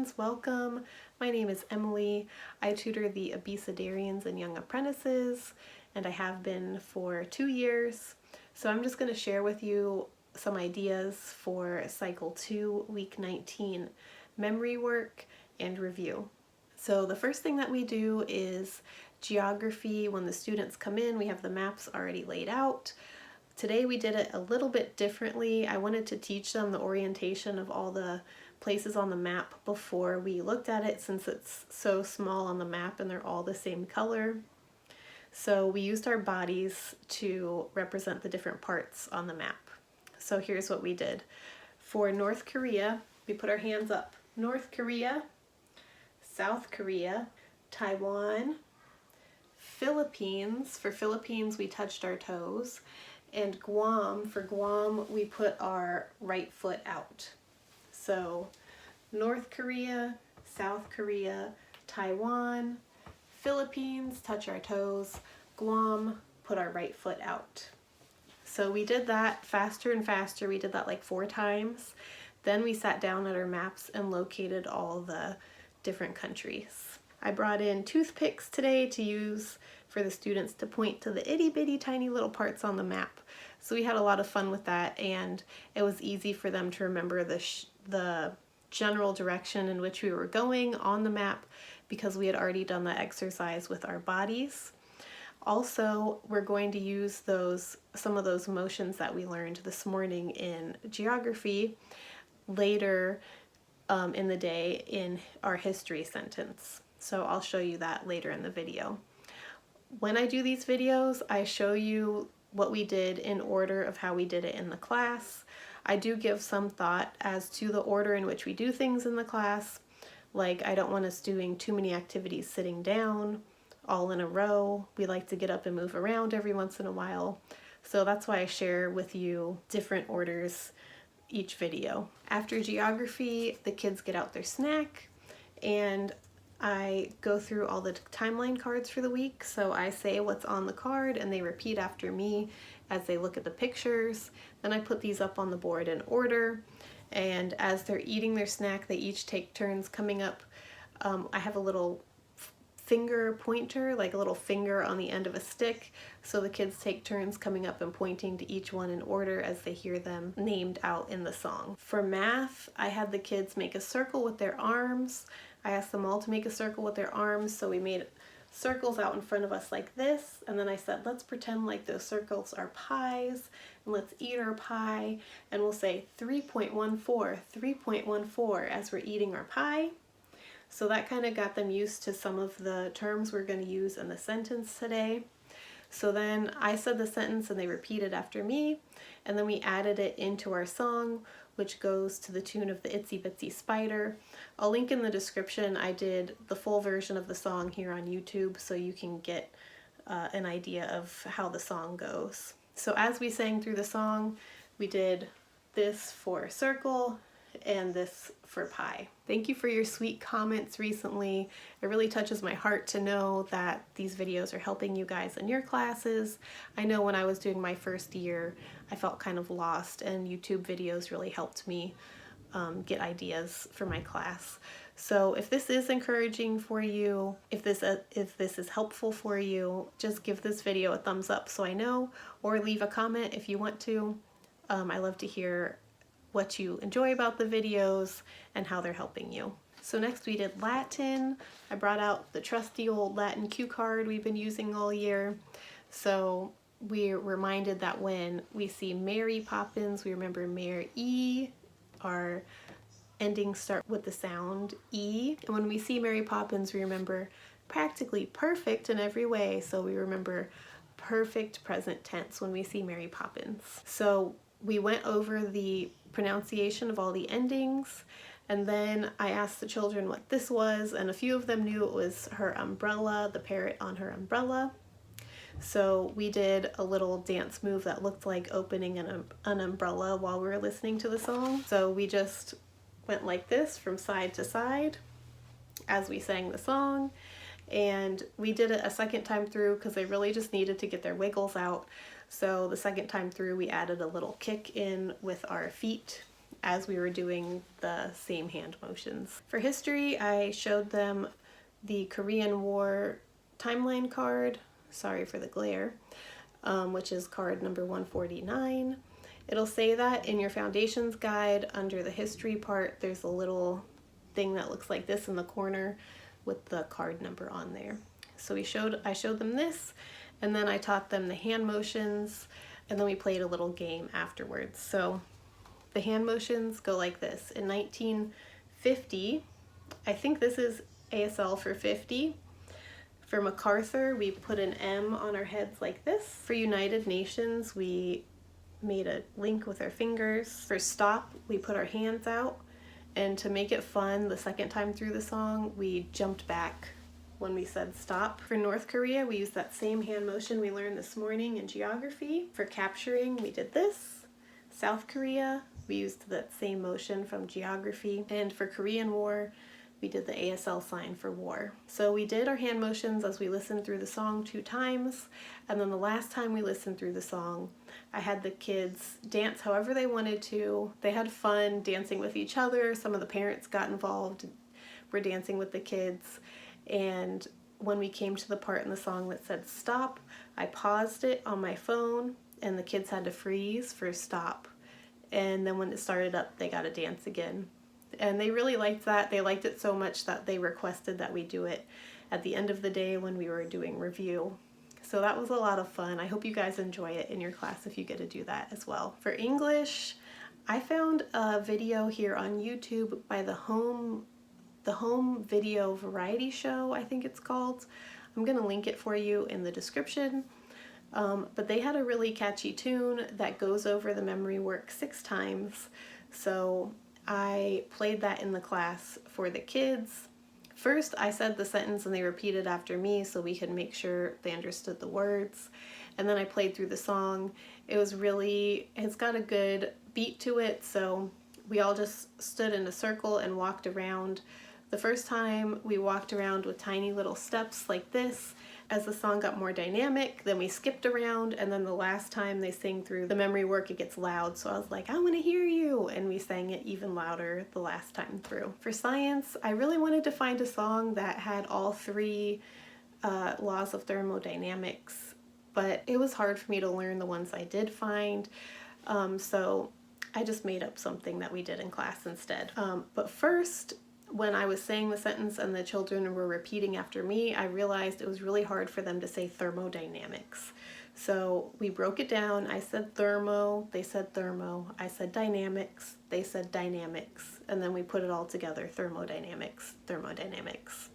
friends, welcome. My name is Emily. I tutor the Abecedarians and young apprentices, and I have been for 2 years. So I'm just going to share with you some ideas for Cycle 2, Week 19, memory work and review. So the first thing that we do is geography. When the students come in, we have the maps already laid out. Today we did it a little bit differently. I wanted to teach them the orientation of all the places on the map before we looked at it, since it's so small on the map and they're all the same color. So we used our bodies to represent the different parts on the map. So here's what we did. For North Korea, we put our hands up. North Korea, South Korea, Taiwan, Philippines. For Philippines, we touched our toes. And Guam, for Guam, we put our right foot out. So North Korea, South Korea, Taiwan, Philippines, touch our toes, Guam, put our right foot out. So we did that faster and faster. We did that like 4 times. Then we sat down at our maps and located all the different countries. I brought in toothpicks today to use for the students to point to the itty bitty tiny little parts on the map. So we had a lot of fun with that, and it was easy for them to remember the general direction in which we were going on the map because we had already done the exercise with our bodies. Also, we're going to use some of those motions that we learned this morning in geography later in the day in our history sentence. So I'll show you that later in the video. When I do these videos, I show you what we did in order of how we did it in the class. I do give some thought as to the order in which we do things in the class. Like, I don't want us doing too many activities sitting down all in a row. We like to get up and move around every once in a while. So that's why I share with you different orders each video. After geography, the kids get out their snack, and I go through all the timeline cards for the week. So I say what's on the card and they repeat after me as they look at the pictures. Then I put these up on the board in order, and as they're eating their snack, they each take turns coming up. I have a little finger pointer, like a little finger on the end of a stick, so the kids take turns coming up and pointing to each one in order as they hear them named out in the song. For math, I had the kids make a circle with their arms. I asked them all to make a circle with their arms, so we made circles out in front of us like this, and then I said, let's pretend like those circles are pies, and let's eat our pie, and we'll say 3.14, 3.14 as we're eating our pie. So that kind of got them used to some of the terms we're going to use in the sentence today. So then I said the sentence and they repeated after me, and then we added it into our song, which goes to the tune of the Itsy Bitsy Spider. I'll link in the description. I did the full version of the song here on YouTube, so you can get an idea of how the song goes. So as we sang through the song, we did this for circle and this for pie. Thank you for your sweet comments recently. It really touches my heart to know that these videos are helping you guys in your classes. I know when I was doing my first year, I felt kind of lost, and YouTube videos really helped me get ideas for my class. So if this is encouraging for you, if this is helpful for you, just give this video a thumbs up so I know, or leave a comment if you want to. I love to hear what you enjoy about the videos and how they're helping you. So next we did Latin. I brought out the trusty old Latin cue card we've been using all year. So we're reminded that when we see Mary Poppins, we remember Mary. Our endings start with the sound E. And when we see Mary Poppins, we remember practically perfect in every way. So we remember perfect present tense when we see Mary Poppins. So we went over the pronunciation of all the endings, and then I asked the children what this was, and a few of them knew it was her umbrella, the parrot on her umbrella. So we did a little dance move that looked like opening an umbrella while we were listening to the song. So we just went like this from side to side as we sang the song, and we did it a second time through because they really just needed to get their wiggles out. So the second time through we added a little kick in with our feet as we were doing the same hand motions. For history, I showed them the Korean War timeline card, sorry for the glare, which is card number 149. It'll say that in your foundations guide under the history part. There's a little thing that looks like this in the corner with the card number on there. So I showed them this, and then I taught them the hand motions, and then we played a little game afterwards. So the hand motions go like this. In 1950, I think this is ASL for 50. For MacArthur, we put an M on our heads like this. For United Nations, we made a link with our fingers. For stop, we put our hands out. And to make it fun, the second time through the song, we jumped back when we said stop. For North Korea, we used that same hand motion we learned this morning in geography. For capturing, we did this. South Korea, we used that same motion from geography. And for Korean War, we did the ASL sign for war. So we did our hand motions as we listened through the song 2 times, and then the last time we listened through the song, I had the kids dance however they wanted to. They had fun dancing with each other. Some of the parents got involved, were dancing with the kids, and when we came to the part in the song that said stop, I paused it on my phone, and the kids had to freeze for stop. And then when it started up, they got to dance again. And they really liked that. They liked it so much that they requested that we do it at the end of the day when we were doing review. So that was a lot of fun. I hope you guys enjoy it in your class if you get to do that as well. For English, I found a video here on YouTube by the Home Video Variety Show, I think it's called. I'm gonna link it for you in the description. But they had a really catchy tune that goes over the memory work 6 times. So I played that in the class for the kids. First, I said the sentence and they repeated after me so we could make sure they understood the words. And then I played through the song. It's got a good beat to it, so we all just stood in a circle and walked around. The first time we walked around with tiny little steps like this. As the song got more dynamic, then we skipped around, and then the last time they sing through the memory work, it gets loud, so I was like, I want to hear you, and we sang it even louder the last time through. For science, I really wanted to find a song that had all 3 laws of thermodynamics, but it was hard for me to learn the ones I did find, so I just made up something that we did in class instead. But first, when I was saying the sentence and the children were repeating after me, I realized it was really hard for them to say thermodynamics. So we broke it down. I said thermo, they said thermo. I said dynamics, they said dynamics. And then we put it all together, thermodynamics, thermodynamics.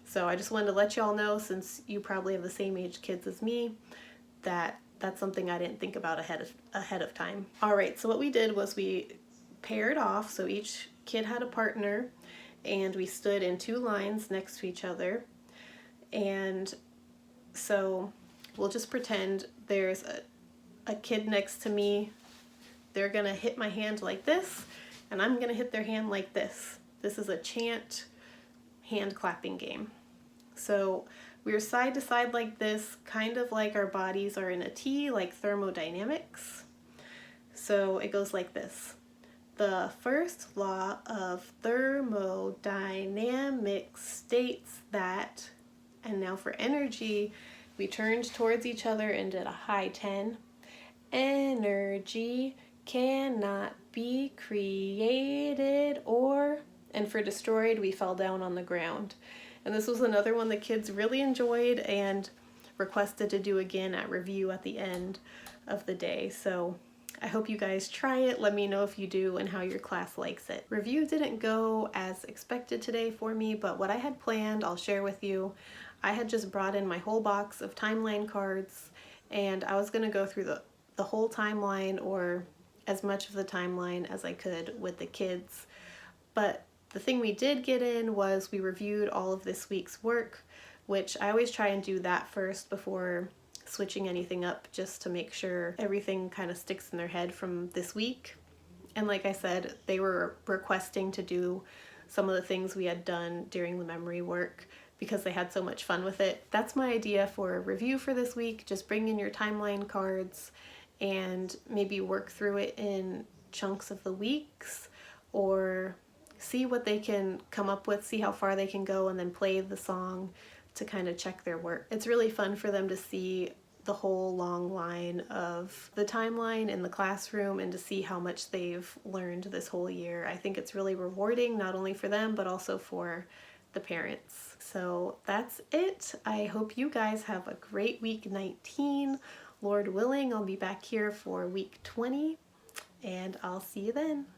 So I just wanted to let y'all know, since you probably have the same age kids as me, that that's something I didn't think about ahead of time. All right, so what we did was we paired off, so each kid had a partner, and we stood in 2 lines next to each other. And so we'll just pretend there's a kid next to me. They're gonna hit my hand like this, and I'm gonna hit their hand like this. This is a chant hand clapping game. So we're side to side like this, kind of like our bodies are in a T, like thermodynamics. So it goes like this. The first law of thermodynamics states that, and now for energy, we turned towards each other and did a high 10. Energy cannot be created and for destroyed, we fell down on the ground. And this was another one the kids really enjoyed and requested to do again at review at the end of the day. So I hope you guys try it. Let me know if you do and how your class likes it. Review didn't go as expected today for me, but what I had planned, I'll share with you. I had just brought in my whole box of timeline cards, and I was gonna go through the whole timeline, or as much of the timeline as I could with the kids. But the thing we did get in was we reviewed all of this week's work, which I always try and do that first before switching anything up, just to make sure everything kind of sticks in their head from this week. And like I said, they were requesting to do some of the things we had done during the memory work because they had so much fun with it. That's my idea for a review for this week. Just bring in your timeline cards and maybe work through it in chunks of the weeks, or see what they can come up with, see how far they can go, and then play the song to kind of check their work. It's really fun for them to see the whole long line of the timeline in the classroom and to see how much they've learned this whole year. I think it's really rewarding, not only for them, but also for the parents. So that's it. I hope you guys have a great week 19. Lord willing, I'll be back here for week 20, and I'll see you then.